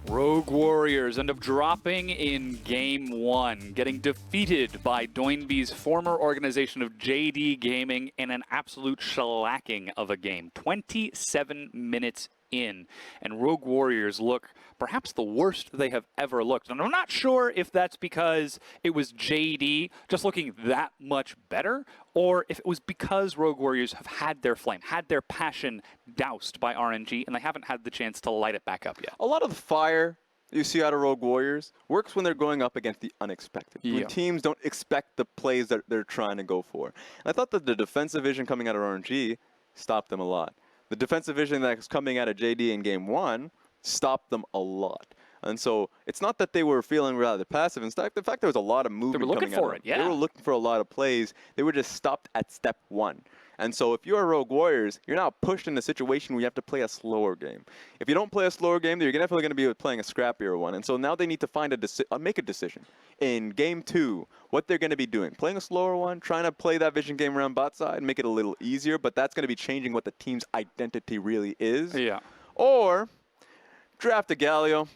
Rogue Warriors end up dropping in Game 1, getting defeated by Doinby's former organization of JD Gaming in an absolute shellacking of a game. 27 minutes in, and Rogue Warriors look perhaps the worst they have ever looked. And I'm not sure if that's because it was JD just looking that much better, or if it was because Rogue Warriors have had their flame, had their passion doused by RNG, and they haven't had the chance to light it back up yet. A lot of the fire you see out of Rogue Warriors works when they're going up against the unexpected. Yeah. When teams don't expect the plays that they're trying to go for. And I thought that the defensive vision coming out of RNG stopped them a lot. The defensive vision that was coming out of JD in Game 1 stopped them a lot. And so it's not that they were feeling rather passive. In fact, there was a lot of movement coming out. They were looking for it, yeah. They were looking for a lot of plays. They were just stopped at step 1. And so if you're Rogue Warriors, you're now pushed in a situation where you have to play a slower game. If you don't play a slower game, then you're definitely going to be playing a scrappier one. And so now they need to find make a decision. In Game 2, what they're going to be doing. Playing a slower one, trying to play that vision game around bot side, make it a little easier, but that's going to be changing what the team's identity really is. Yeah. Or draft a Galio,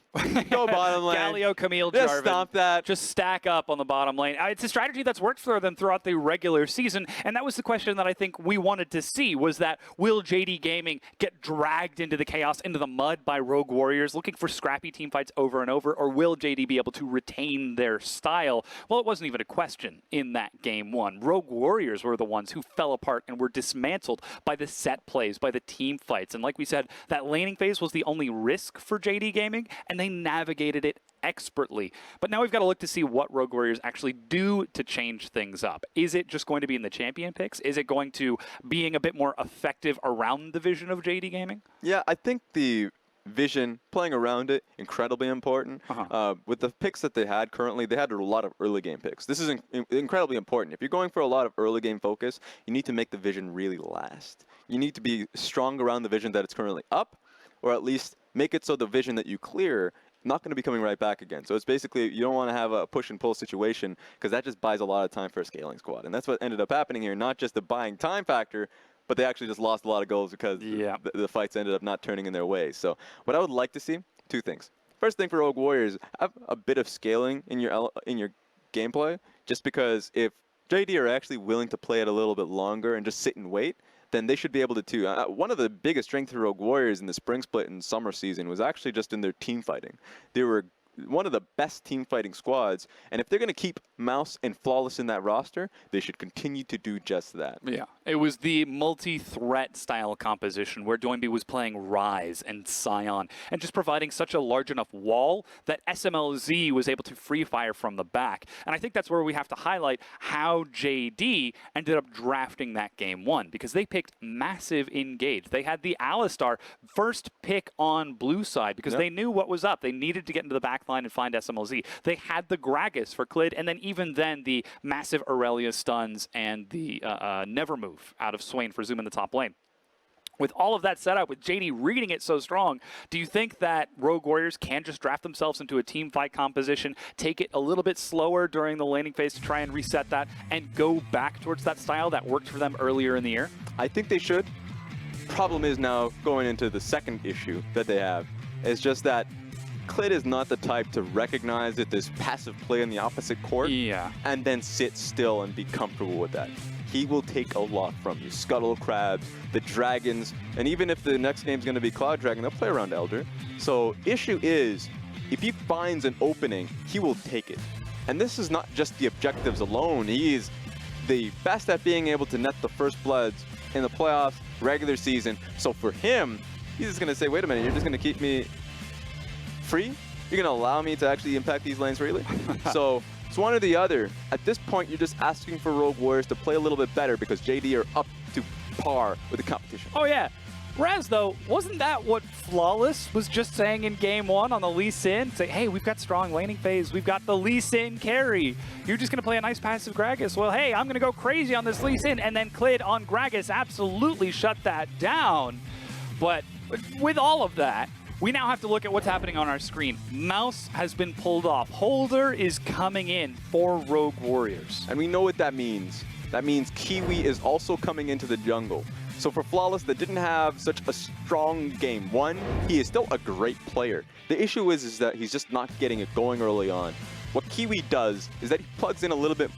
go bottom lane. Galio, Camille, just Jarvan. Stomp that. Just stack up on the bottom lane. It's a strategy that's worked for them throughout the regular season, and that was the question that I think we wanted to see, was that will JD Gaming get dragged into the chaos, into the mud by Rogue Warriors, looking for scrappy team fights over and over, or will JD be able to retain their style? Well, it wasn't even a question in that Game 1. Rogue Warriors were the ones who fell apart and were dismantled by the set plays, by the team fights, and like we said, that laning phase was the only risk for JD Gaming, and they navigated it expertly. But now we've got to look to see what Rogue Warriors actually do to change things up. Is it just going to be in the champion picks? Is it going to being a bit more effective around the vision of JD Gaming? Yeah, I think the vision, playing around it, incredibly important. With the picks that they had currently, they had a lot of early game picks. This is incredibly important. If you're going for a lot of early game focus, you need to make the vision really last. You need to be strong around the vision that it's currently up, or at least make it so the vision that you clear not going to be coming right back again. So it's basically, you don't want to have a push and pull situation, because that just buys a lot of time for a scaling squad. And that's what ended up happening here, not just the buying time factor, but they actually just lost a lot of goals because the fights ended up not turning in their way. So what I would like to see, 2 things. First thing for Rogue Warriors, have a bit of scaling in your gameplay, just because if JD are actually willing to play it a little bit longer and just sit and wait, then they should be able to too. One of the biggest strengths of Rogue Warriors in the spring split and summer season was actually just in their team fighting. They were one of the best team fighting squads, and if they're going to keep Mouse and Flawless in that roster, they should continue to do just that. Yeah, it was the multi-threat style composition where Doinby was playing Rise and Scion and just providing such a large enough wall that SMLZ was able to free fire from the back. And I think that's where we have to highlight how JD ended up drafting that Game 1, because they picked massive engage. They had the Alistar first pick on blue side because they knew what was up. They needed to get into the back line and find SMLZ. They had the Gragas for Clid, and then even then the massive Aurelia stuns and the Never Move out of Swain for Zoom in the top lane. With all of that set up, with JD reading it so strong, do you think that Rogue Warriors can just draft themselves into a team fight composition, take it a little bit slower during the laning phase to try and reset that, and go back towards that style that worked for them earlier in the year? I think they should. Problem is now, going into the second issue that they have, is just that Clid is not the type to recognize that there's passive play in the opposite court and then sit still and be comfortable with that. He will take a lot from you. Scuttle Crabs, the Dragons, and even if the next game's going to be Cloud Dragon, they'll play around Elder. So issue is, if he finds an opening, he will take it. And this is not just the objectives alone. He is the best at being able to net the first bloods in the playoffs, regular season. So for him, he's just going to say, wait a minute, you're just going to keep me free? You're going to allow me to actually impact these lanes freely? So it's one or the other. At this point, you're just asking for Rogue Warriors to play a little bit better because JD are up to par with the competition. Oh, yeah. Raz, though, wasn't that what Flawless was just saying in Game 1 on the Lee Sin? Say, hey, we've got strong laning phase. We've got the Lee Sin carry. You're just going to play a nice passive Gragas. Well, hey, I'm going to go crazy on this Lee Sin. And then Clid on Gragas absolutely shut that down. But with all of that, we now have to look at what's happening on our screen. Mouse has been pulled off. Holder is coming in for Rogue Warriors. And we know what that means. That means Kiwi is also coming into the jungle. So for Flawless that didn't have such a strong game one, he is still a great player. The issue is that he's just not getting it going early on. What Kiwi does is that he plugs in a little bit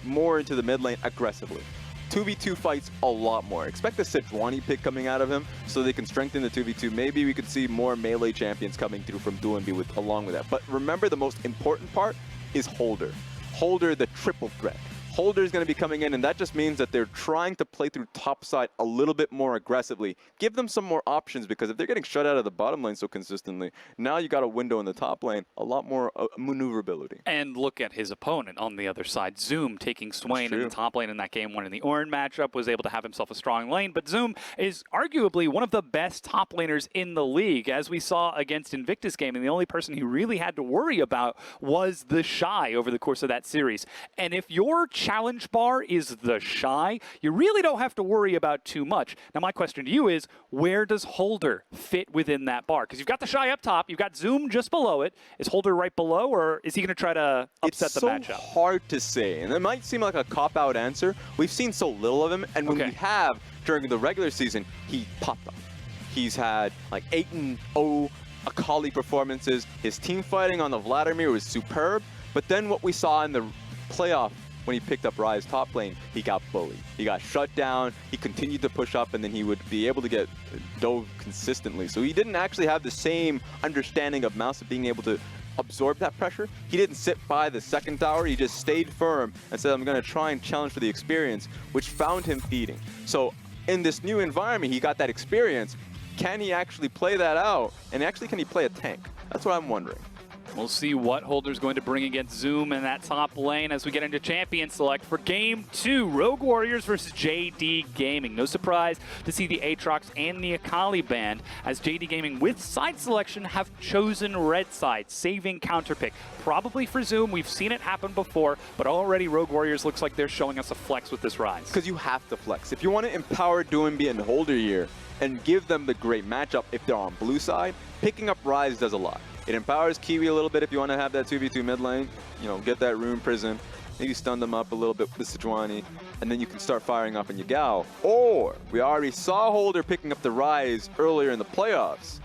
more into the mid lane aggressively. 2v2 fights a lot more. Expect the Sejuani pick coming out of him so they can strengthen the 2v2. Maybe we could see more melee champions coming through from Duanbi along with that. But remember, the most important part is Holder. Holder, the triple threat. Holder is going to be coming in, and that just means that they're trying to play through top side a little bit more aggressively. Give them some more options, because if they're getting shut out of the bottom lane so consistently, now you got a window in the top lane, a lot more maneuverability. And look at his opponent on the other side. Zoom taking Swain in the top lane in that game one in the Ornn matchup, was able to have himself a strong lane, but Zoom is arguably one of the best top laners in the league, as we saw against Invictus game, and the only person he really had to worry about was the Shy over the course of that series. And if your challenge bar is the Shy, you really don't have to worry about too much. Now my question to you is, where does Holder fit within that bar? Because you've got the Shy up top, you've got Zoom just below it. Is Holder right below, or is he going to try to upset the matchup? It's so hard to say, and it might seem like a cop-out answer. We've seen so little of him, and when we have, during the regular season, he popped off. He's had like 8-0 Akali performances. His team fighting on the Vladimir was superb, but then what we saw in the playoff when he picked up Rise top lane, he got bullied. He got shut down, he continued to push up, and then he would be able to get dove consistently. So he didn't actually have the same understanding of Mouse of being able to absorb that pressure. He didn't sit by the second tower, he just stayed firm and said, I'm going to try and challenge for the experience, which found him feeding. So in this new environment, he got that experience. Can he actually play that out? And actually, can he play a tank? That's what I'm wondering. We'll see what Holder's going to bring against Zoom in that top lane as we get into Champion Select for Game 2. Rogue Warriors versus JD Gaming. No surprise to see the Aatrox and the Akali band, as JD Gaming with side selection have chosen red side, saving counterpick. Probably for Zoom, we've seen it happen before, but already Rogue Warriors looks like they're showing us a flex with this Rise. Because you have to flex. If you want to empower Duanbi and Holder here and give them the great matchup if they're on blue side, picking up Rise does a lot. It empowers Kiwi a little bit if you want to have that 2v2 mid lane, you know, get that Rune Prison, maybe stun them up a little bit with Sejuani, and then you can start firing up in Yagao. Or, we already saw Holder picking up the Rise earlier in the playoffs.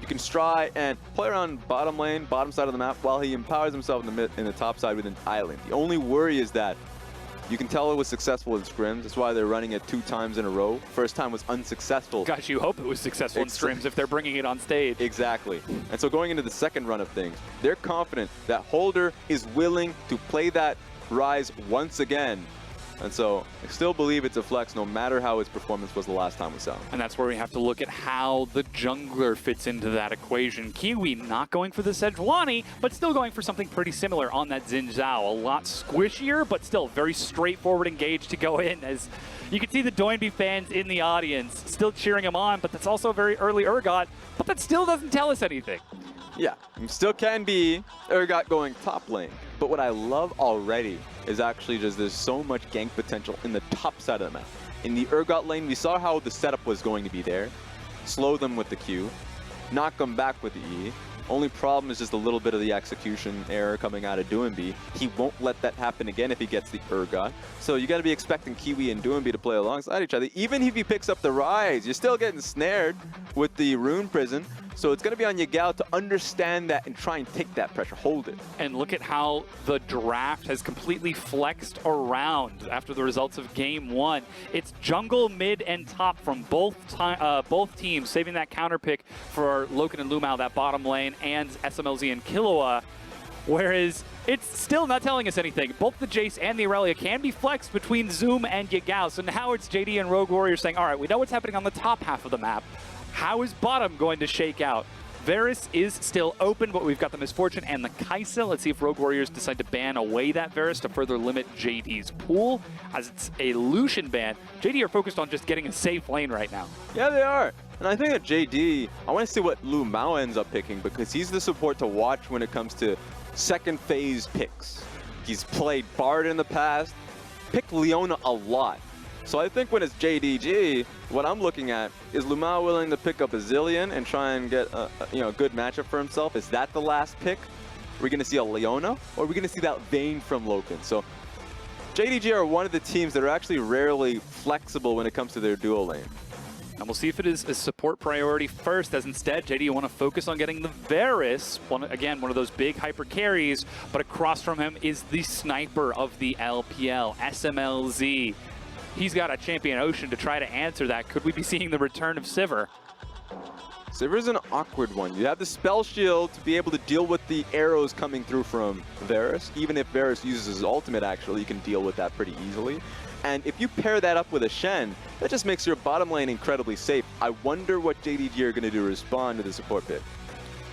You can try and play around bottom lane, bottom side of the map, while he empowers himself in the top side with an island. The only worry is that you can tell it was successful in scrims. That's why they're running it 2 times in a row. First time was unsuccessful. Gosh, you hope it was successful in scrims if they're bringing it on stage. Exactly. And so going into the second run of things, they're confident that Holder is willing to play that Rise once again. And so I still believe it's a flex no matter how his performance was the last time we saw him. And that's where we have to look at how the jungler fits into that equation. Kiwi not going for the Sejuani, but still going for something pretty similar on that Xin Zhao. A lot squishier, but still very straightforward engage to go in. As you can see the Doinby fans in the audience still cheering him on, but that's also very early Urgot, but that still doesn't tell us anything. Yeah, still can be Urgot going top lane. But what I love already is actually just there's so much gank potential in the top side of the map. In the Urgot lane, we saw how the setup was going to be there. Slow them with the Q, knock them back with the E. Only problem is just a little bit of the execution error coming out of Duanbi. He won't let that happen again if he gets the Urgot. So you got to be expecting Kiwi and Duanbi to play alongside each other. Even if he picks up the Rise, you're still getting snared with the Rune Prison. So it's going to be on Yagao to understand that and try and take that pressure, hold it. And look at how the draft has completely flexed around after the results of Game 1. It's jungle, mid, and top from both teams, saving that counter pick for Loken and Lumao, that bottom lane, and SMLZ and Killua. Whereas it's still not telling us anything. Both the Jace and the Aurelia can be flexed between Zoom and Yagao. So now it's JD and Rogue Warriors saying, all right, we know what's happening on the top half of the map. How is bottom going to shake out? Varus is still open, but we've got the Misfortune and the Kaisa. Let's see if Rogue Warriors decide to ban away that Varus to further limit JD's pool. As it's a Lucian ban, JD are focused on just getting a safe lane right now. Yeah, they are. And I think that JD, I want to see what Lu Mao ends up picking, because he's the support to watch when it comes to second phase picks. He's played Bard in the past, picked Leona a lot. So I think when it's JDG, what I'm looking at is Lu Mao willing to pick up a Zillion and try and get a good matchup for himself. Is that the last pick? Are we going to see a Leona, or are we going to see that Vayne from Loken? So JDG are one of the teams that are actually rarely flexible when it comes to their dual lane. And we'll see if it is a support priority first, as instead JD want to focus on getting the Varus, one of those big hyper carries, but across from him is the sniper of the LPL, SMLZ. He's got a champion Ocean to try to answer that. Could we be seeing the return of Sivir? Sivir's an awkward one. You have the spell shield to be able to deal with the arrows coming through from Varus. Even if Varus uses his ultimate, actually, you can deal with that pretty easily. And if you pair that up with a Shen, that just makes your bottom lane incredibly safe. I wonder what JDG are going to do to respond to the support pick.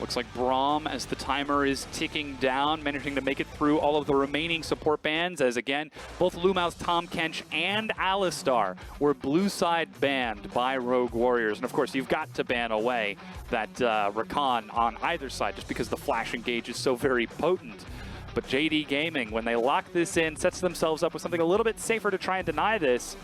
Looks like Braum, as the timer is ticking down, managing to make it through all of the remaining support bans, as again, both Lumau's Tom Kench and Alistar were blue side banned by Rogue Warriors. And of course, you've got to ban away that Rakan on either side, just because the flash engage is so very potent. But JD Gaming, when they lock this in, sets themselves up with something a little bit safer to try and deny this.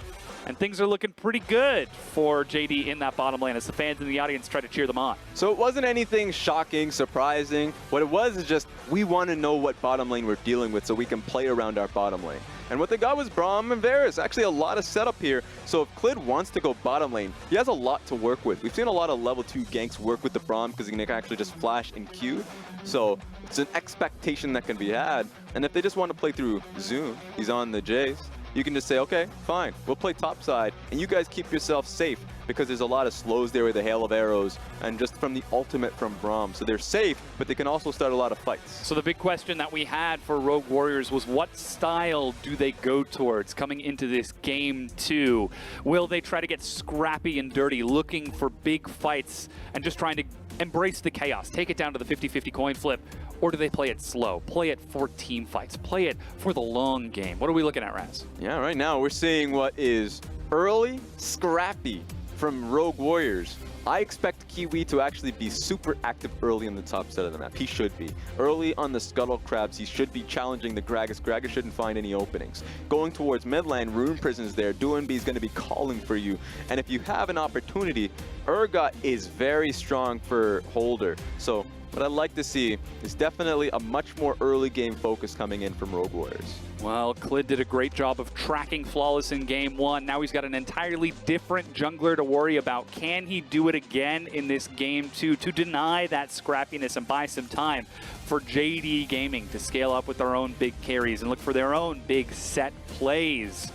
And things are looking pretty good for JD in that bottom lane as the fans in the audience try to cheer them on. So it wasn't anything shocking, surprising. What it was is just, we want to know what bottom lane we're dealing with so we can play around our bottom lane. And what they got was Braum and Varus. Actually a lot of setup here. So if Clid wants to go bottom lane, he has a lot to work with. We've seen a lot of level 2 ganks work with the Braum because he can actually just flash and Q. So it's an expectation that can be had. And if they just want to play through Zoom, he's on the Jays, you can just say, okay, fine, we'll play topside, and you guys keep yourself safe, because there's a lot of slows there with the hail of arrows, and just from the ultimate from Braum. So they're safe, but they can also start a lot of fights. So the big question that we had for Rogue Warriors was, what style do they go towards coming into this game 2? Will they try to get scrappy and dirty, looking for big fights, and just trying to embrace the chaos, take it down to the 50-50 coin flip? Or do they play it slow, play it for team fights, play it for the long game? What are we looking at, Raz? Yeah, right now we're seeing what is early, scrappy from Rogue Warriors. I expect Kiwi to actually be super active early in the top set of the map. He should be. Early on the Scuttle Crabs, he should be challenging the Gragas. Gragas shouldn't find any openings. Going towards mid lane, Rune Prison's there. Duanbe is going to be calling for you. And if you have an opportunity, Urgot is very strong for Holder. So what I'd like to see is definitely a much more early game focus coming in from Rogue Warriors. Well, Clid did a great job of tracking Flawless in game 1. Now he's got an entirely different jungler to worry about. Can he do it again in this game 2 to deny that scrappiness and buy some time for JD Gaming to scale up with their own big carries and look for their own big set plays?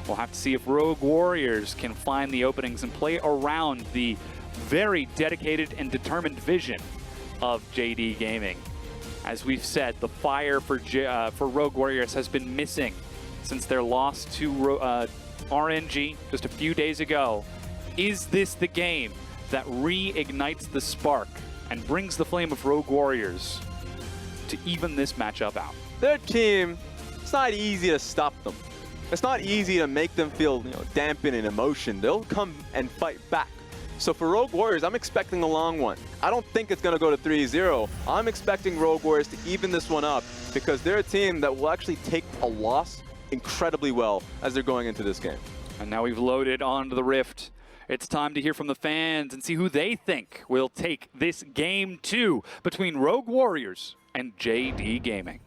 We'll have to see if Rogue Warriors can find the openings and play around the very dedicated and determined vision of JD Gaming. As we've said, the fire for Rogue Warriors has been missing since their loss to RNG just a few days ago. Is this the game that reignites the spark and brings the flame of Rogue Warriors to even this matchup out? Their team, it's not easy to stop them. It's not easy to make them feel, dampen in emotion. They'll come and fight back. So for Rogue Warriors, I'm expecting a long one. I don't think it's going to go to 3-0. I'm expecting Rogue Warriors to even this one up because they're a team that will actually take a loss incredibly well as they're going into this game. And now we've loaded onto the Rift. It's time to hear from the fans and see who they think will take this game 2 between Rogue Warriors and JD Gaming.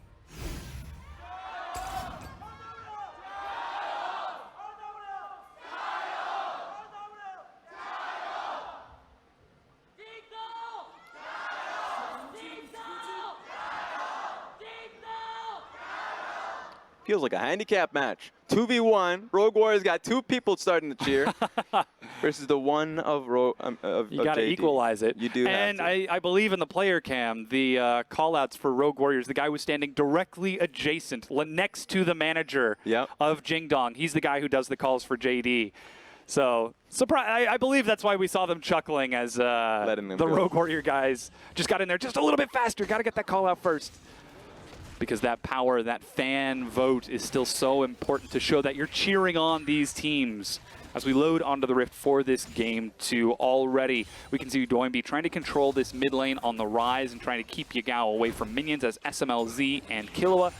Feels like a handicap match. 2v1. Rogue Warriors got 2 people starting to cheer versus the one of You got to equalize it. You do. And I believe in the player cam, the call-outs for Rogue Warriors, the guy was standing directly adjacent, next to the manager of Jingdong. He's the guy who does the calls for JD. So, I believe that's why we saw them chuckling as the Rogue Warrior guys just got in there just a little bit faster. Got to get that call out first. Because that power, that fan vote is still so important to show that you're cheering on these teams. As we load onto the Rift for this game 2 already, we can see Duanbe trying to control this mid lane on the rise and trying to keep Yagao away from minions as SMLZ and Killua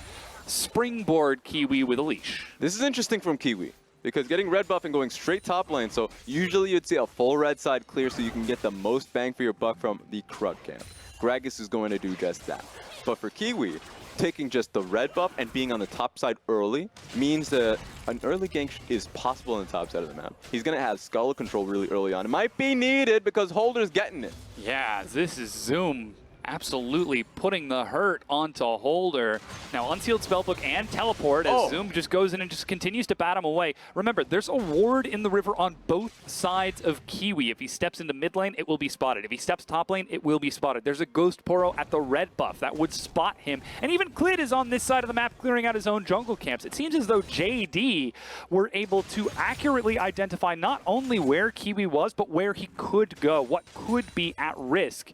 springboard Kiwi with a leash. This is interesting from Kiwi because getting red buff and going straight top lane, so usually you'd see a full red side clear so you can get the most bang for your buck from the Krug camp. Gragas is going to do just that. But for Kiwi, taking just the red buff and being on the top side early means that an early gank is possible on the top side of the map. He's going to have Skull control really early on. It might be needed because Holder's getting it. Yeah, this is Zoom absolutely putting the hurt onto Holder. Now, unsealed spellbook and teleport as Zoom just goes in and just continues to bat him away. Remember, there's a ward in the river on both sides of Kiwi. If he steps into mid lane, it will be spotted. If he steps top lane, it will be spotted. There's a Ghost Poro at the red buff that would spot him. And even Clid is on this side of the map clearing out his own jungle camps. It seems as though JD were able to accurately identify not only where Kiwi was, but where he could go, what could be at risk.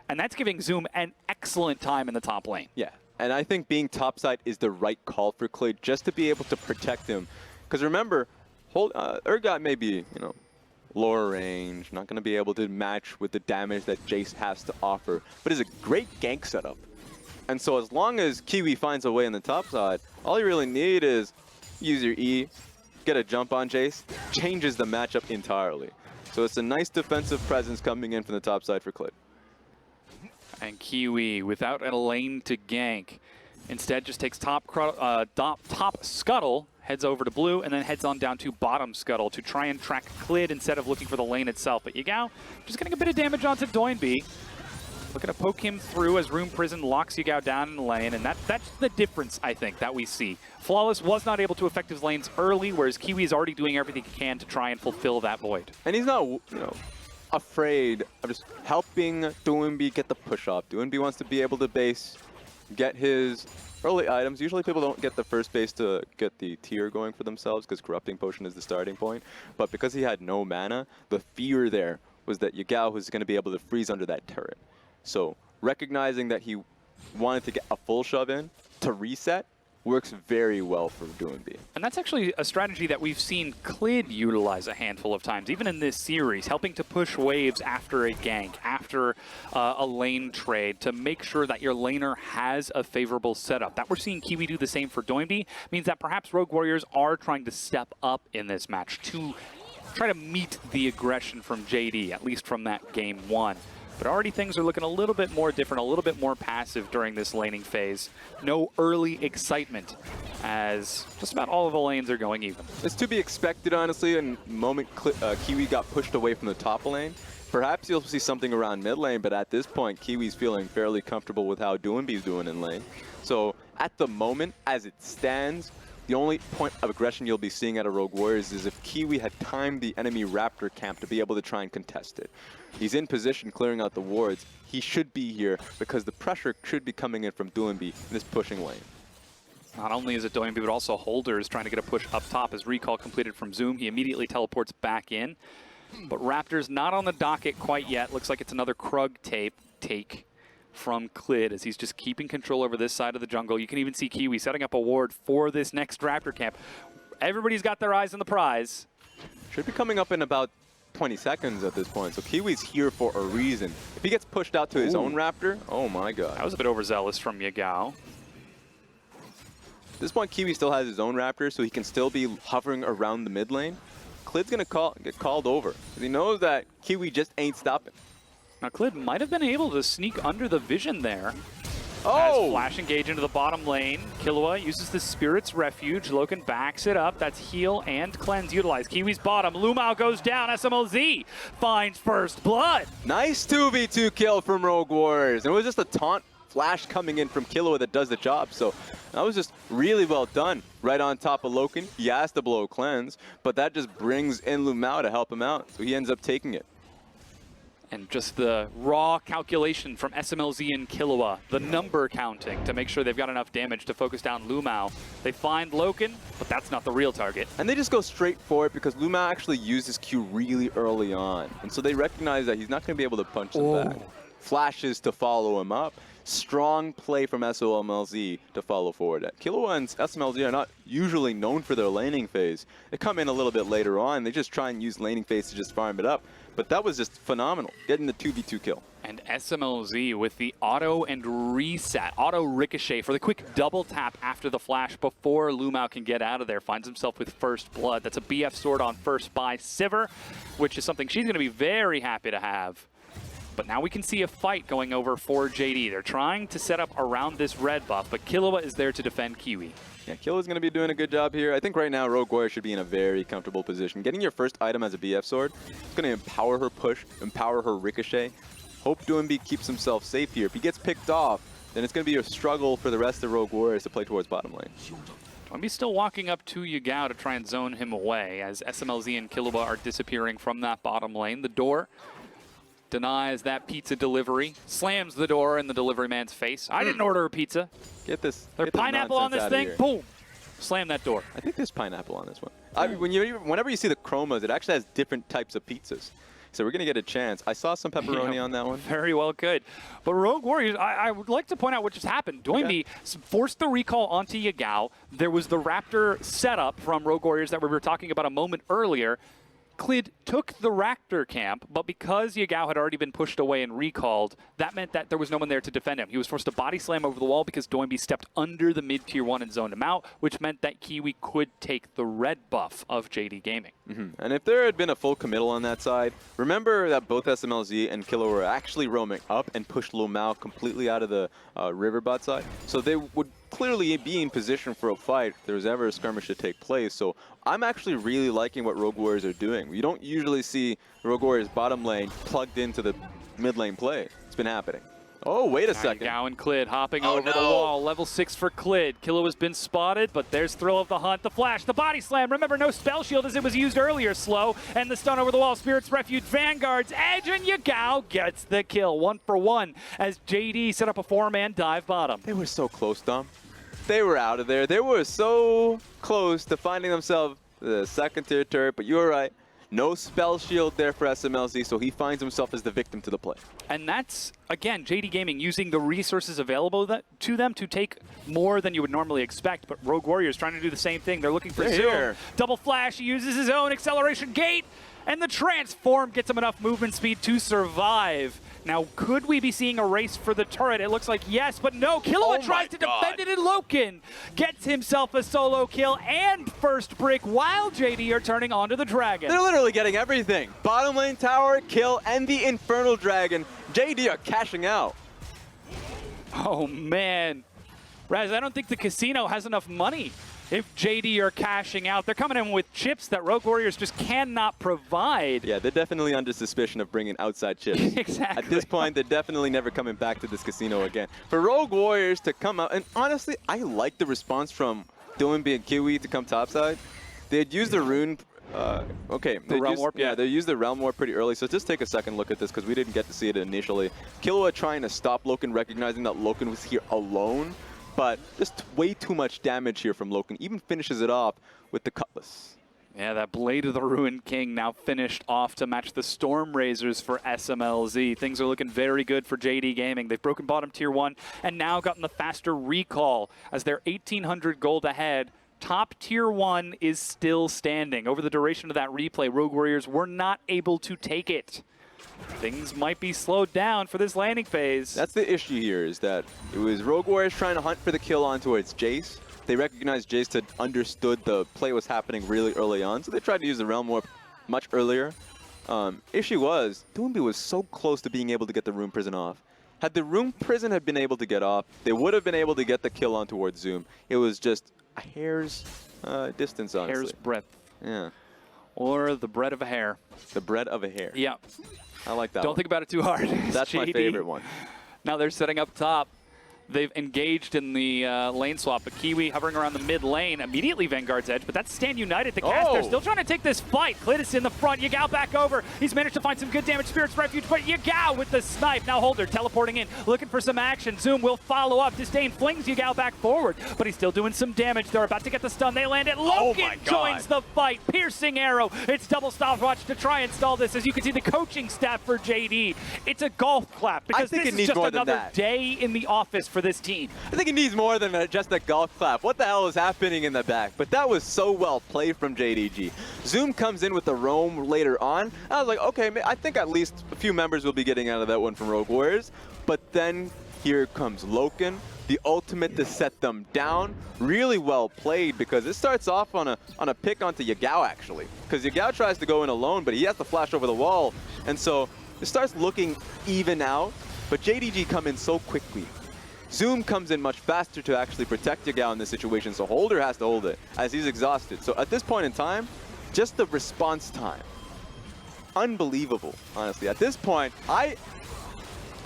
And that's giving Zoom an excellent time in the top lane. Yeah, and I think being topside is the right call for Clay just to be able to protect him. Because remember, Urgot may be, lower range, not going to be able to match with the damage that Jace has to offer, but is a great gank setup. And so as long as Kiwi finds a way on the top side, all you really need is use your E, get a jump on Jace, changes the matchup entirely. So it's a nice defensive presence coming in from the top side for Clay. And Kiwi, without a lane to gank, instead just takes top scuttle, heads over to blue, and then heads on down to bottom scuttle to try and track Clid instead of looking for the lane itself. But Yagao just getting a bit of damage onto Doinby. Looking to poke him through as Rune Prison locks Yagao down in the lane, and that's the difference, I think, that we see. Flawless was not able to affect his lanes early, whereas Kiwi is already doing everything he can to try and fulfill that void. And he's not, afraid of just helping Doinby get the push off. Doinby wants to be able to base, get his early items. Usually people don't get the first base to get the tier going for themselves because Corrupting Potion is the starting point. But because he had no mana, the fear there was that Yagao was going to be able to freeze under that turret. So recognizing that he wanted to get a full shove in to reset works very well for Doinby. And that's actually a strategy that we've seen Clid utilize a handful of times, even in this series, helping to push waves after a gank, after a lane trade, to make sure that your laner has a favorable setup. That we're seeing Kiwi do the same for Doinby means that perhaps Rogue Warriors are trying to step up in this match to try to meet the aggression from JD, at least from that game one. But already things are looking a little bit more different, a little bit more passive during this laning phase. No early excitement, as just about all of the lanes are going even. It's to be expected, honestly, and the moment Kiwi got pushed away from the top lane. Perhaps you'll see something around mid lane, but at this point, Kiwi's feeling fairly comfortable with how Doinby's doing in lane. So at the moment, as it stands, the only point of aggression you'll be seeing out of Rogue Warriors is if Kiwi had timed the enemy Raptor camp to be able to try and contest it. He's in position clearing out the wards. He should be here because the pressure should be coming in from Doinby in this pushing lane. Not only is it Doinby, but also Holder is trying to get a push up top. As recall completed from Zoom, he immediately teleports back in. But Raptor's not on the docket quite yet. Looks like it's another Krug take from Clid as he's just keeping control over this side of the jungle. You can even see Kiwi setting up a ward for this next Raptor camp. Everybody's got their eyes on the prize. Should be coming up in about 20 seconds at this point, so Kiwi's here for a reason. If he gets pushed out to his own Raptor, oh my god. That was a bit overzealous from Yagao. At this point, Kiwi still has his own Raptor, so he can still be hovering around the mid lane. Clid's going to get called over. He knows that Kiwi just ain't stopping. Now, Clid might have been able to sneak under the vision there. Oh! As Flash engage into the bottom lane. Killua uses the Spirit's Refuge. Loken backs it up. That's heal and cleanse utilized. Kiwi's bottom. Lumao goes down. SMLZ finds first blood. Nice 2v2 kill from Rogue Warriors. It was just a taunt Flash coming in from Killua that does the job. So that was just really well done. Right on top of Loken. He has to blow cleanse, but that just brings in Lumao to help him out. So he ends up taking it. And just the raw calculation from SMLZ and Killua, the number counting to make sure they've got enough damage to focus down Lumao. They find Loken, but that's not the real target. And they just go straight for it because Lumao actually used his Q really early on. And so they recognize that he's not going to be able to punch them back. Flashes to follow him up. Strong play from SOMLZ to follow forward. Killua and SMLZ are not usually known for their laning phase. They come in a little bit later on. They just try and use laning phase to just farm it up. But that was just phenomenal, getting the 2v2 kill. And SMLZ with the auto and reset, auto ricochet for the quick double tap after the flash before Lumao can get out of there. Finds himself with first blood. That's a BF sword on first by Sivir, which is something she's going to be very happy to have. But now we can see a fight going over for JD. They're trying to set up around this red buff, but Killua is there to defend Kiwi. Yeah, Killua's going to be doing a good job here. I think right now Rogue Warrior should be in a very comfortable position. Getting your first item as a BF sword, it's going to empower her push, empower her ricochet. Hope Doinby keeps himself safe here. If he gets picked off, then it's going to be a struggle for the rest of Rogue Warriors to play towards bottom lane. Doinby's still walking up to Yagao to try and zone him away as SMLZ and Killua are disappearing from that bottom lane. The door denies that pizza delivery, slams the door in the delivery man's face. I didn't order a pizza. Get this. There's pineapple on this thing. Boom. Slam that door. I think there's pineapple on this one. I mean, whenever you see the chromas, it actually has different types of pizzas. So we're going to get a chance. I saw some pepperoni on that one. Very well could. But Rogue Warriors, I would like to point out what just happened. Doinby forced the recall onto Yagao. There was the Raptor setup from Rogue Warriors that we were talking about a moment earlier. Clid took the Raptor camp, but because Yagao had already been pushed away and recalled, that meant that there was no one there to defend him. He was forced to body slam over the wall because Doinby stepped under the mid-tier 1 and zoned him out, which meant that Kiwi could take the red buff of JD Gaming. And if there had been a full committal on that side, remember that both SMLZ and Killua were actually roaming up and pushed Lumao completely out of the river bot side. So they would clearly be in position for a fight if there was ever a skirmish to take place. So I'm actually really liking what Rogue Warriors are doing. We don't usually see Rogue Warriors bottom lane plugged into the mid lane play. It's been happening. Oh, wait a second. Yagao and Clid hopping over the wall. Level 6 for Clid. Killua has been spotted, but there's Thrill of the Hunt. The flash, the body slam. Remember, no spell shield as it was used earlier. Slow. And the stun over the wall. Spirit's Refuge, Vanguard's Edge, and Yagao gets the kill. 1 for 1 as JD set up a 4-man dive bottom. They were so close, Dom. They were out of there. They were so close to finding themselves the second-tier turret, but you were right. No spell shield there for SMLZ, so he finds himself as the victim to the play. And that's, again, JD Gaming using the resources available to them to take more than you would normally expect, but Rogue Warriors trying to do the same thing. They're looking for Zoom. Double flash, he uses his own acceleration gate, and the transform gets him enough movement speed to survive. Now, could we be seeing a race for the turret? It looks like yes, but no. Killua tries to defend it, and Loken gets himself a solo kill and first brick while JD are turning onto the dragon. They're literally getting everything. Bottom lane tower, kill, and the Infernal Dragon. JD are cashing out. Oh, man. Raz, I don't think the casino has enough money. If JD are cashing out, they're coming in with chips that Rogue Warriors just cannot provide. Yeah, they're definitely under suspicion of bringing outside chips. Exactly. At this point, they're definitely never coming back to this casino again. For Rogue Warriors to come out, and honestly, I like the response from Doinby and Kiwi to come topside. They had used the rune. They used the Realm Warp pretty early, so just take a second look at this because we didn't get to see it initially. Killua trying to stop Loken, recognizing that Loken was here alone. But just way too much damage here from Loken. Even finishes it off with the Cutlass. Yeah, that Blade of the Ruined King now finished off to match the Storm Razors for SMLZ. Things are looking very good for JD Gaming. They've broken bottom tier 1 and now gotten the faster recall as they're 1,800 gold ahead. Top tier 1 is still standing. Over the duration of that replay, Rogue Warriors were not able to take it. Things might be slowed down for this landing phase. That's the issue here, is that it was Rogue Warriors trying to hunt for the kill on towards Jace. They recognized Jace had understood the play was happening really early on, so they tried to use the Realm Warp much earlier. Issue was, Doinby was so close to being able to get the Rune Prison off. Had the Rune Prison had been able to get off, they would have been able to get the kill on towards Zoom. It was just a hair's distance, honestly. Hair's breadth. Yeah. Or the bread of a hair. The bread of a hair. Yeah. I like that Don't one. think about it too hard. That's my favorite one. Now they're setting up top. They've engaged in the lane swap, but Kiwi hovering around the mid lane, immediately Vanguard's Edge, but that's Stand United, the cast. They're still trying to take this fight. Clitus in the front, Yagao back over. He's managed to find some good damage, Spirit's Refuge, but Yagao with the snipe. Now Holder teleporting in, looking for some action. Zoom will follow up. Disdain flings Yagao back forward, but he's still doing some damage. They're about to get the stun. They land it. Loken joins the fight. Piercing arrow. It's double stopwatch to try and stall this. As you can see, the coaching staff for JD. It's a golf clap because this is just another day in the office for this team. I think it needs more than just a golf clap. What the hell is happening in the back? But that was so well played from JDG. Zoom comes in with the roam later on. I was like, okay, I think at least a few members will be getting out of that one from Rogue Warriors. But then here comes Loken, the ultimate to set them down. Really well played because it starts off on a pick onto Yagao, actually. Because Yagao tries to go in alone, but he has to flash over the wall. And so it starts looking even out, but JDG come in so quickly. Zoom comes in much faster to actually protect Yagao in this situation, so Holder has to hold it as he's exhausted. So at this point in time, just the response time, unbelievable, honestly. At this point,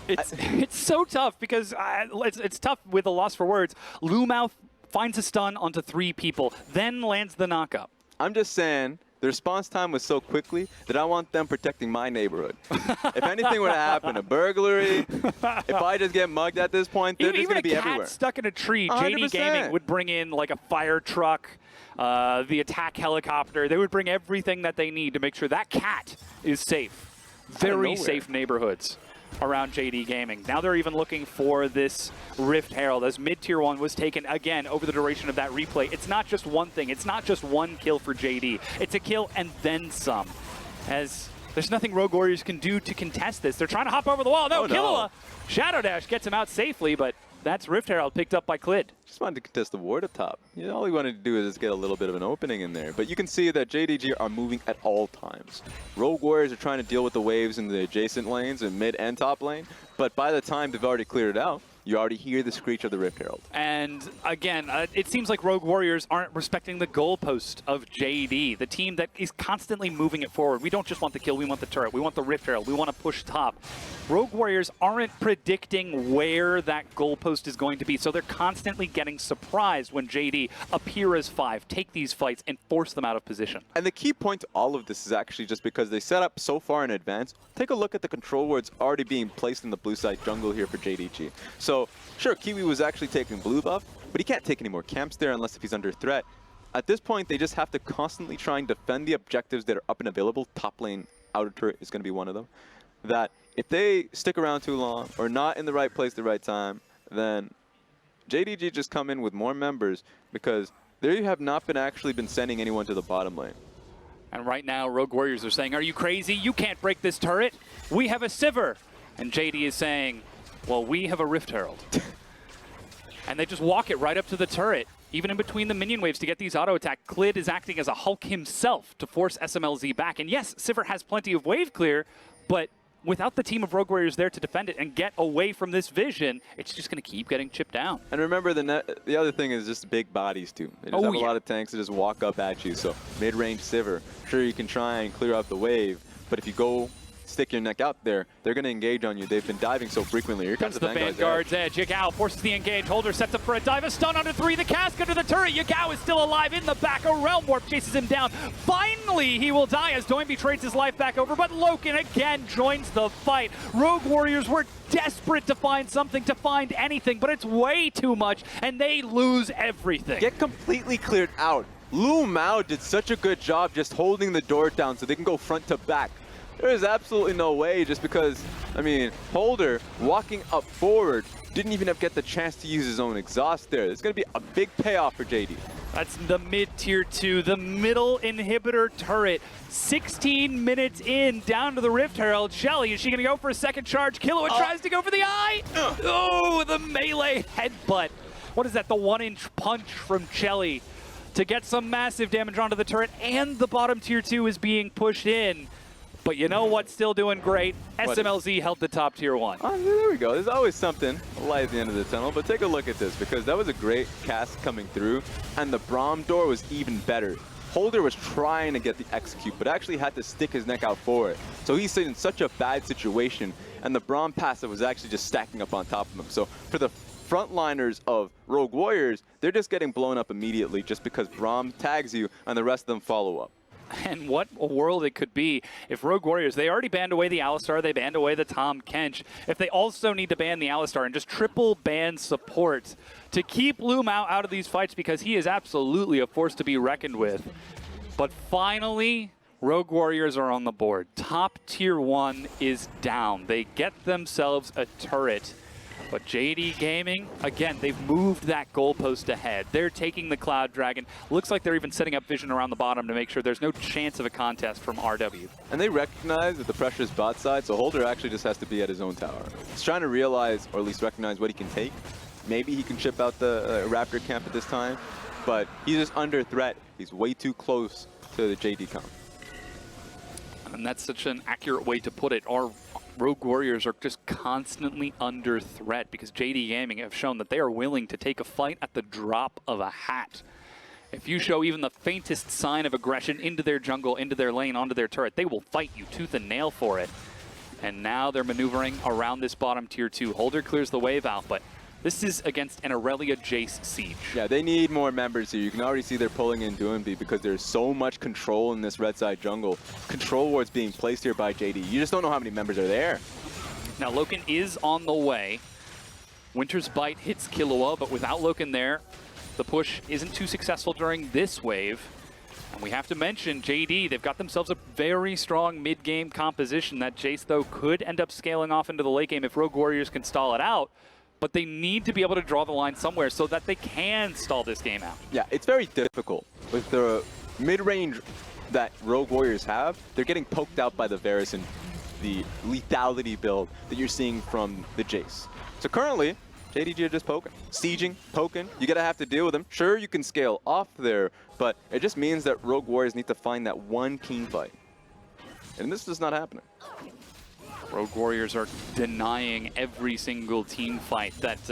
it's so tough because it's tough with a loss for words. Lumao finds a stun onto 3 people, then lands the knockup. I'm just saying, the response time was so quickly that I want them protecting my neighborhood. If anything were to happen, a burglary, if I just get mugged at this point, they're just going to be everywhere. Even a cat stuck in a tree, 100%. JD Gaming would bring in like a fire truck, the attack helicopter. They would bring everything that they need to make sure that cat is safe. Very safe neighborhoods around JD Gaming. Now they're even looking for this Rift Herald as mid-tier 1 was taken again over the duration of that replay. It's not just one thing. It's not just one kill for JD. It's a kill and then some. As there's nothing Rogue Warriors can do to contest this. They're trying to hop over the wall. No, Killua. Shadow Dash gets him out safely, but that's Rift Herald picked up by Clid. Just wanted to contest the ward up top. You know, all he wanted to do is just get a little bit of an opening in there. But you can see that JDG are moving at all times. Rogue Warriors are trying to deal with the waves in the adjacent lanes in mid and top lane. But by the time they've already cleared it out, you already hear the screech of the Rift Herald. And again, it seems like Rogue Warriors aren't respecting the goalpost of JD, the team that is constantly moving it forward. We don't just want the kill, we want the turret, we want the Rift Herald, we want to push top. Rogue Warriors aren't predicting where that goalpost is going to be, so they're constantly getting surprised when JD appear as 5, take these fights, and force them out of position. And the key point to all of this is actually just because they set up so far in advance. Take a look at the control wards already being placed in the blue side jungle here for JDG. So, sure, Kiwi was actually taking blue buff, but he can't take any more camps there unless if he's under threat. At this point, they just have to constantly try and defend the objectives that are up and available. Top lane outer turret is going to be one of them. That if they stick around too long or not in the right place at the right time, then JDG just come in with more members because they have not been sending anyone to the bottom lane. And right now, Rogue Warriors are saying, are you crazy? You can't break this turret. We have a Sivir. And JD is saying, well, we have a Rift Herald. And they just walk it right up to the turret, even in between the minion waves to get these auto attack. Clid is acting as a Hulk himself to force SMLZ back. And yes, Sivir has plenty of wave clear, but without the team of Rogue Warriors there to defend it and get away from this vision, it's just going to keep getting chipped down. And remember, the other thing is just big bodies, too. They just have a lot of tanks that just walk up at you. So mid-range Sivir, sure, you can try and clear up the wave, but if you go stick your neck out there, they're going to engage on you. They've been diving so frequently. Here comes the Vanguard's edge. Yagao forces the engage. Holder sets up for a dive. A stun under 3. The cask under the turret. Yagao is still alive in the back. A Realm Warp chases him down. Finally, he will die as Doinby trades his life back over, but Loken again joins the fight. Rogue Warriors were desperate to find something, to find anything, but it's way too much, and they lose everything. Get completely cleared out. Lumao did such a good job just holding the door down so they can go front to back. There is absolutely no way, just because, I mean, Holder walking up forward didn't even get the chance to use his own exhaust there. It's going to be a big payoff for JD. That's the mid-tier 2, the middle inhibitor turret. 16 minutes in, down to the Rift Herald. Shelly, is she going to go for a second charge? Killua tries to go for the eye. Oh, the melee headbutt. What is that, the 1-inch punch from Shelly to get some massive damage onto the turret, and the bottom tier 2 is being pushed in. But you know what's still doing great? SMLZ held the top tier 1. Oh, there we go. There's always something, a light at the end of the tunnel. But take a look at this, because that was a great cast coming through, and the Braum door was even better. Holder was trying to get the execute, but actually had to stick his neck out for it. So he's in such a bad situation, and the Braum passive was actually just stacking up on top of him. So for the frontliners of Rogue Warriors, they're just getting blown up immediately just because Braum tags you, and the rest of them follow up. And what a world it could be if Rogue Warriors, they already banned away the Alistar, they banned away the Tahm Kench. If they also need to ban the Alistar and just triple ban support to keep Lumao out of these fights, because he is absolutely a force to be reckoned with. But finally, Rogue Warriors are on the board. Top tier 1 is down. They get themselves a turret. But JD Gaming, again, they've moved that goalpost ahead. They're taking the Cloud Dragon. Looks like they're even setting up vision around the bottom to make sure there's no chance of a contest from RW. And they recognize that the pressure is bot side, so Holder actually just has to be at his own tower. He's trying to realize, or at least recognize, what he can take. Maybe he can chip out the Raptor camp at this time, but he's just under threat. He's way too close to the JD camp. And that's such an accurate way to put it. Our Rogue Warriors are just constantly under threat because JD Gaming have shown that they are willing to take a fight at the drop of a hat. If you show even the faintest sign of aggression into their jungle, into their lane, onto their turret, they will fight you tooth and nail for it. And now they're maneuvering around this bottom tier 2. Holder clears the wave out, but this is against an Aurelia Jace siege. Yeah, they need more members here. You can already see they're pulling in Doinby because there's so much control in this red side jungle. Control wards being placed here by JD. You just don't know how many members are there. Now Loken is on the way. Winter's Bite hits Killua, but without Loken there, the push isn't too successful during this wave. And we have to mention JD, they've got themselves a very strong mid-game composition. That Jace, though, could end up scaling off into the late game if Rogue Warriors can stall it out. But they need to be able to draw the line somewhere so that they can stall this game out. Yeah, it's very difficult. With the mid-range that Rogue Warriors have, they're getting poked out by the Varus and the lethality build that you're seeing from the Jace. So currently, JDG are just poking. Sieging, poking. You're going to have to deal with them. Sure, you can scale off there, but it just means that Rogue Warriors need to find that one team fight. And this is not happening. Rogue Warriors are denying every single team fight that,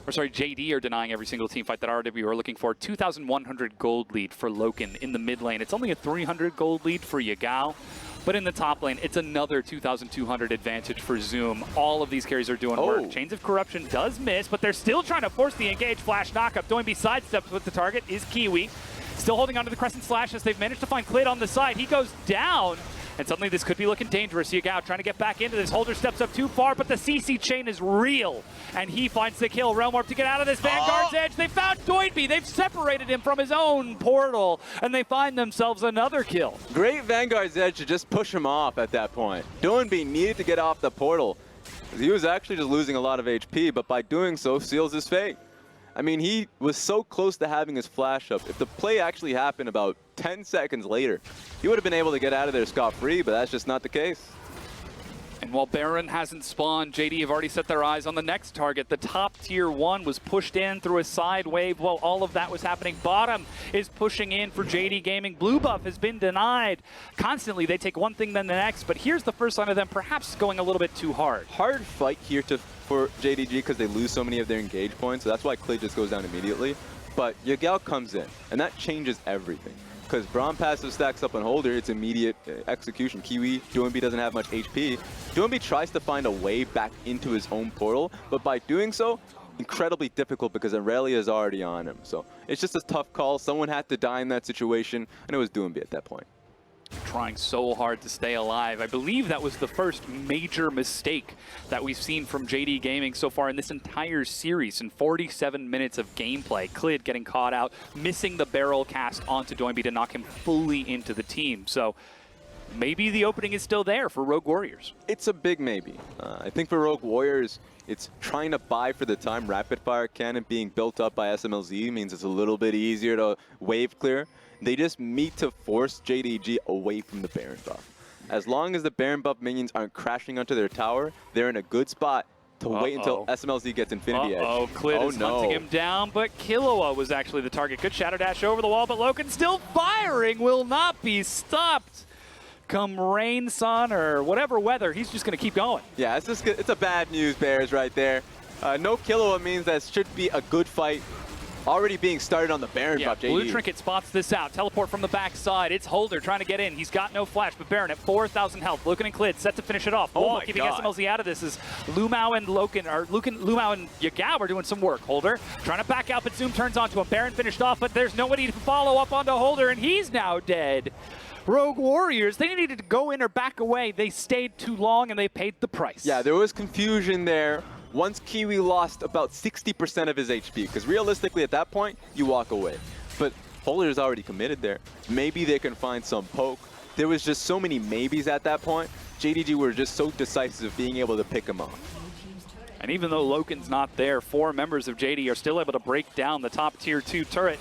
JD are denying every single team fight that RW are looking for. 2,100 gold lead for Loken in the mid lane. It's only a 300 gold lead for Yagao. But in the top lane, it's another 2,200 advantage for Zoom. All of these carries are doing work. Chains of Corruption does miss, but they're still trying to force the engage. Flash knockup. Doinby sidesteps with the target is Kiwi. Still holding onto the Crescent Slash as they've managed to find Klid on the side. He goes down. And suddenly this could be looking dangerous. Yagao trying to get back into this. Holder steps up too far, but the CC chain is real. And he finds the kill. Realm Warp to get out of this Vanguard's edge. They found Doinby. They've separated him from his own portal. And they find themselves another kill. Great Vanguard's edge to just push him off at that point. Doinby needed to get off the portal. He was actually just losing a lot of HP, but by doing so, seals his fate. I mean, he was so close to having his flash up. If the play actually happened about 10 seconds later, he would have been able to get out of there scot-free, but that's just not the case. And while Baron hasn't spawned, JD have already set their eyes on the next target. The top tier 1 was pushed in through a side wave while all of that was happening. Bottom is pushing in for JD Gaming. Blue buff has been denied. Constantly, they take one thing then the next, but here's the first sign of them perhaps going a little bit too hard. Hard fight here for JDG because they lose so many of their engage points, so that's why Klid just goes down immediately. But Yagao comes in, and that changes everything. Because Braum passive stacks up on Holder, it's immediate execution. Kiwi, Doinby doesn't have much HP. Doinby tries to find a way back into his own portal, but by doing so, incredibly difficult because Aurelia is already on him. So it's just a tough call. Someone had to die in that situation, and it was Doinby at that point. Trying so hard to stay alive. I believe that was the first major mistake that we've seen from JD Gaming so far in this entire series in 47 minutes of gameplay. Klid getting caught out, missing the barrel cast onto Doinby to knock him fully into the team. So maybe the opening is still there for Rogue Warriors. It's a big maybe. I think for Rogue Warriors, it's trying to buy for the time. Rapid Fire Cannon being built up by SMLZ means it's a little bit easier to wave clear. They just need to force JDG away from the Baron buff. As long as the Baron buff minions aren't crashing onto their tower, they're in a good spot to wait until SMLZ gets Infinity Edge. Klid is hunting him down, but Killua was actually the target. Good Shadow Dash over the wall, but Loken still firing, will not be stopped. Come rain, sun, or whatever weather, he's just going to keep going. Yeah, it's a bad news bears right there. No Killua means that should be a good fight. Already being started on the Baron buff, JD. Blue Trinket spots this out. Teleport from the backside. It's Holder trying to get in. He's got no flash, but Baron at 4,000 health. Loken and Klid set to finish it off. Wall keeping SMLZ out of this is Lumao and Lumao and Yagao are doing some work. Holder trying to back out, but Zoom turns onto him. Baron finished off, but there's nobody to follow up onto Holder, and he's now dead. Rogue Warriors, they needed to go in or back away. They stayed too long, and they paid the price. Yeah, there was confusion there. Once Kiwi lost about 60% of his HP, because realistically at that point, you walk away. But Holder's already committed there. Maybe they can find some poke. There was just so many maybes at that point. JDG were just so decisive of being able to pick him off. And even though Loken's not there, 4 members of JD are still able to break down the top tier 2 turret.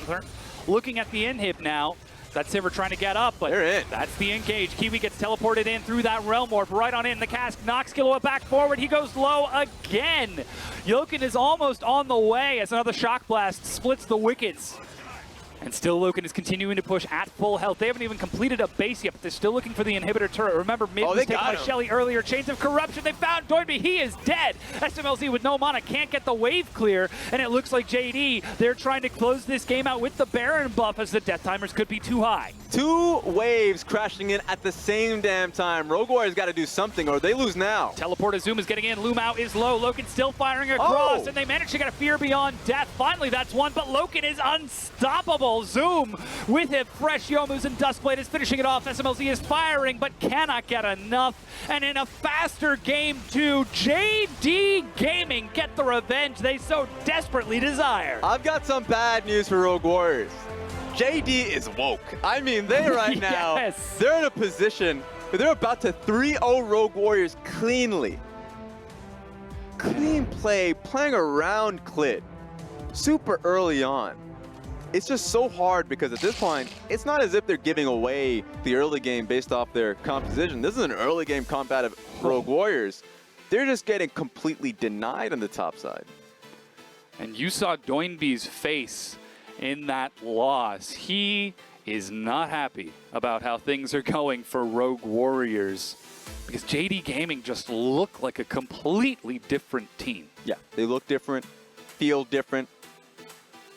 Looking at the inhib now. That's Sivir trying to get up, but that's the engage. Kiwi gets teleported in through that Realm Warp, right on in. The cask knocks Killua back forward. He goes low again. Loken is almost on the way as another Shock Blast splits the wickets. And still Loken is continuing to push at full health. They haven't even completed a base yet, but they're still looking for the inhibitor turret. Remember, Mid was taken by Shelly earlier. Chains of Corruption, they found Doinby. He is dead. SMLZ with no mana can't get the wave clear, and it looks like JD, they're trying to close this game out with the Baron buff as the death timers could be too high. 2 waves crashing in at the same damn time. Rogue Warriors got to do something or they lose now. Teleport Zoom is getting in. Lumao is low. Loken still firing across, and they manage to get a Fear Beyond Death. Finally, that's one, but Loken is unstoppable. Zoom with it. Fresh Youmu's and Duskblade is finishing it off. SMLZ is firing, but cannot get enough. And in a faster game 2, JD Gaming get the revenge they so desperately desire. I've got some bad news for Rogue Warriors. JD is woke. I mean, they right now, Yes. they're in a position where they're about to 3-0 Rogue Warriors cleanly. Clean play, playing around Clit, super early on. It's just so hard because at this point, it's not as if they're giving away the early game based off their composition. This is an early game combative Rogue Warriors. They're just getting completely denied on the top side. And you saw Doinby's face in that loss. He is not happy about how things are going for Rogue Warriors because JD Gaming just look like a completely different team. Yeah, they look different, feel different.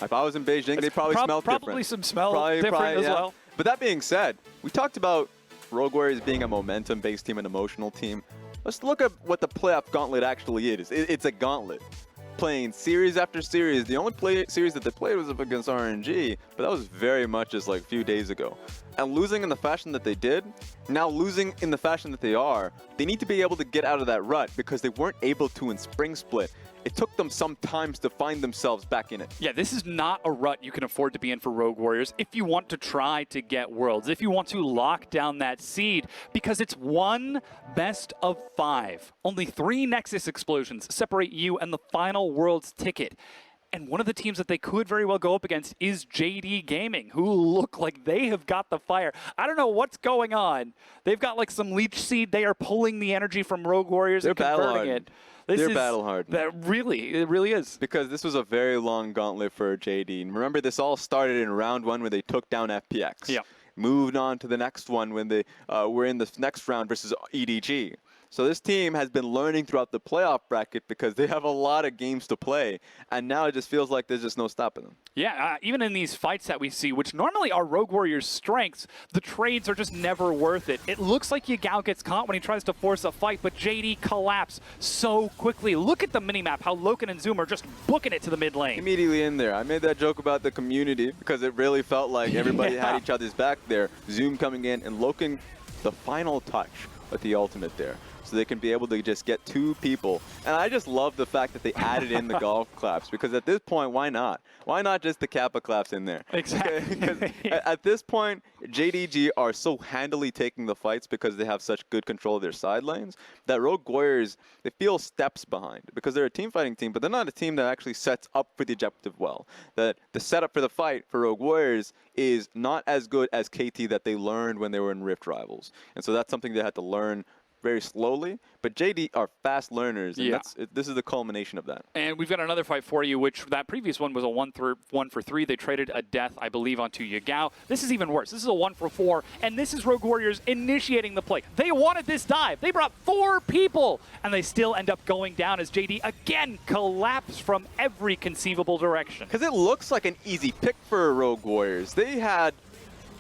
If I was in Beijing, they probably smell different. Probably some smell different as well. But that being said, we talked about Rogue Warriors being a momentum-based team, an emotional team. Let's look at what the playoff gauntlet actually is. It's a gauntlet. Playing series after series. The only series that they played was up against RNG, but that was very much just like a few days ago. And losing in the fashion that they did, now losing in the fashion that they are, they need to be able to get out of that rut because they weren't able to in Spring Split. It took them some time to find themselves back in it. Yeah, this is not a rut you can afford to be in for Rogue Warriors if you want to try to get Worlds, if you want to lock down that seed, because it's one best of 5. Only 3 Nexus explosions separate you and the final Worlds ticket. And one of the teams that they could very well go up against is JD Gaming, who look like they have got the fire. I don't know what's going on. They've got like some leech seed. They are pulling the energy from Rogue Warriors and converting it. They're battle hard. It really is. Because this was a very long gauntlet for JD. And remember, this all started in round 1 when they took down FPX. Yeah. Moved on to the next one when they were in the next round versus EDG. So this team has been learning throughout the playoff bracket because they have a lot of games to play. And now it just feels like there's just no stopping them. Yeah, even in these fights that we see, which normally are Rogue Warriors' strengths, the trades are just never worth it. It looks like Yagao gets caught when he tries to force a fight, but JD collapsed so quickly. Look at the minimap, how Loken and Zoom are just booking it to the mid lane. Immediately in there. I made that joke about the community because it really felt like everybody had each other's back there. Zoom coming in and Loken, the final touch with the ultimate there. So they can be able to just get 2 people. And I just love the fact that they added in the golf claps because at this point, why not? Why not just the Kappa claps in there? Exactly. Because at this point, JDG are so handily taking the fights because they have such good control of their side lanes that Rogue Warriors, they feel steps behind because they're a team fighting team, but they're not a team that actually sets up for the objective well. That the setup for the fight for Rogue Warriors is not as good as KT that they learned when they were in Rift Rivals. And so that's something they had to learn very slowly, but JD are fast learners, and this is the culmination of that. And we've got another fight for you, which that previous one was a 1 for 3. They traded a death, I believe, onto Yagao. This is even worse. This is a 1 for 4, and this is Rogue Warriors initiating the play. They wanted this dive. They brought 4 people, and they still end up going down as JD again collapse from every conceivable direction. Because it looks like an easy pick for Rogue Warriors. They had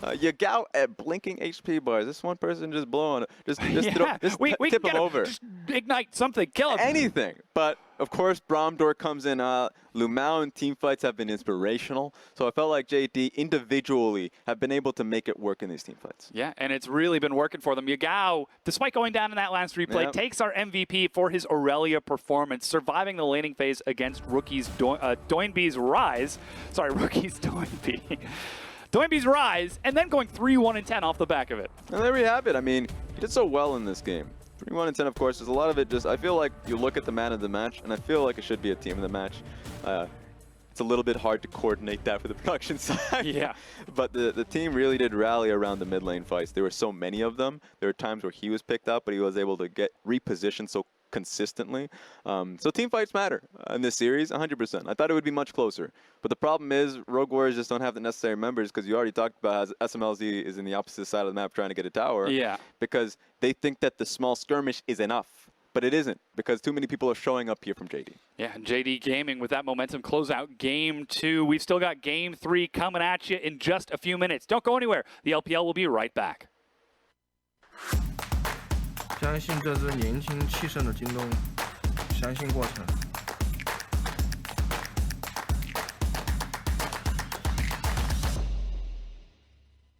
Yagao at blinking HP bars. This one person just blowing it. Just tip him over. Just ignite something. Kill him. Anything. But, of course, Bromdor comes in. Lumao and team fights have been inspirational. So I felt like JD individually have been able to make it work in these team fights. Yeah, and it's really been working for them. Yagao, despite going down in that last replay, takes our MVP for his Aurelia performance, surviving the laning phase against rookies Doinby's Rise. Sorry, rookies Doinby. Doinby's Rise, and then going 3-1-10 off the back of it. And there we have it. I mean, he did so well in this game. 3-1-10, of course. There's a lot of it just, I feel like you look at the man of the match, and I feel like it should be a team of the match. It's a little bit hard to coordinate that for the production side. Yeah. But the team really did rally around the mid lane fights. There were so many of them. There were times where he was picked up, but he was able to get repositioned so consistently. So team fights matter in this series, 100%. I thought it would be much closer. But the problem is Rogue Warriors just don't have the necessary members, because you already talked about how SMLZ is in the opposite side of the map trying to get a tower. Yeah. Because they think that the small skirmish is enough. But it isn't, because too many people are showing up here from JD. Yeah, JD Gaming with that momentum close out Game 2. We've still got Game 3 coming at you in just a few minutes. Don't go anywhere. The LPL will be right back. 相信这支年轻气盛的京东，相信过程。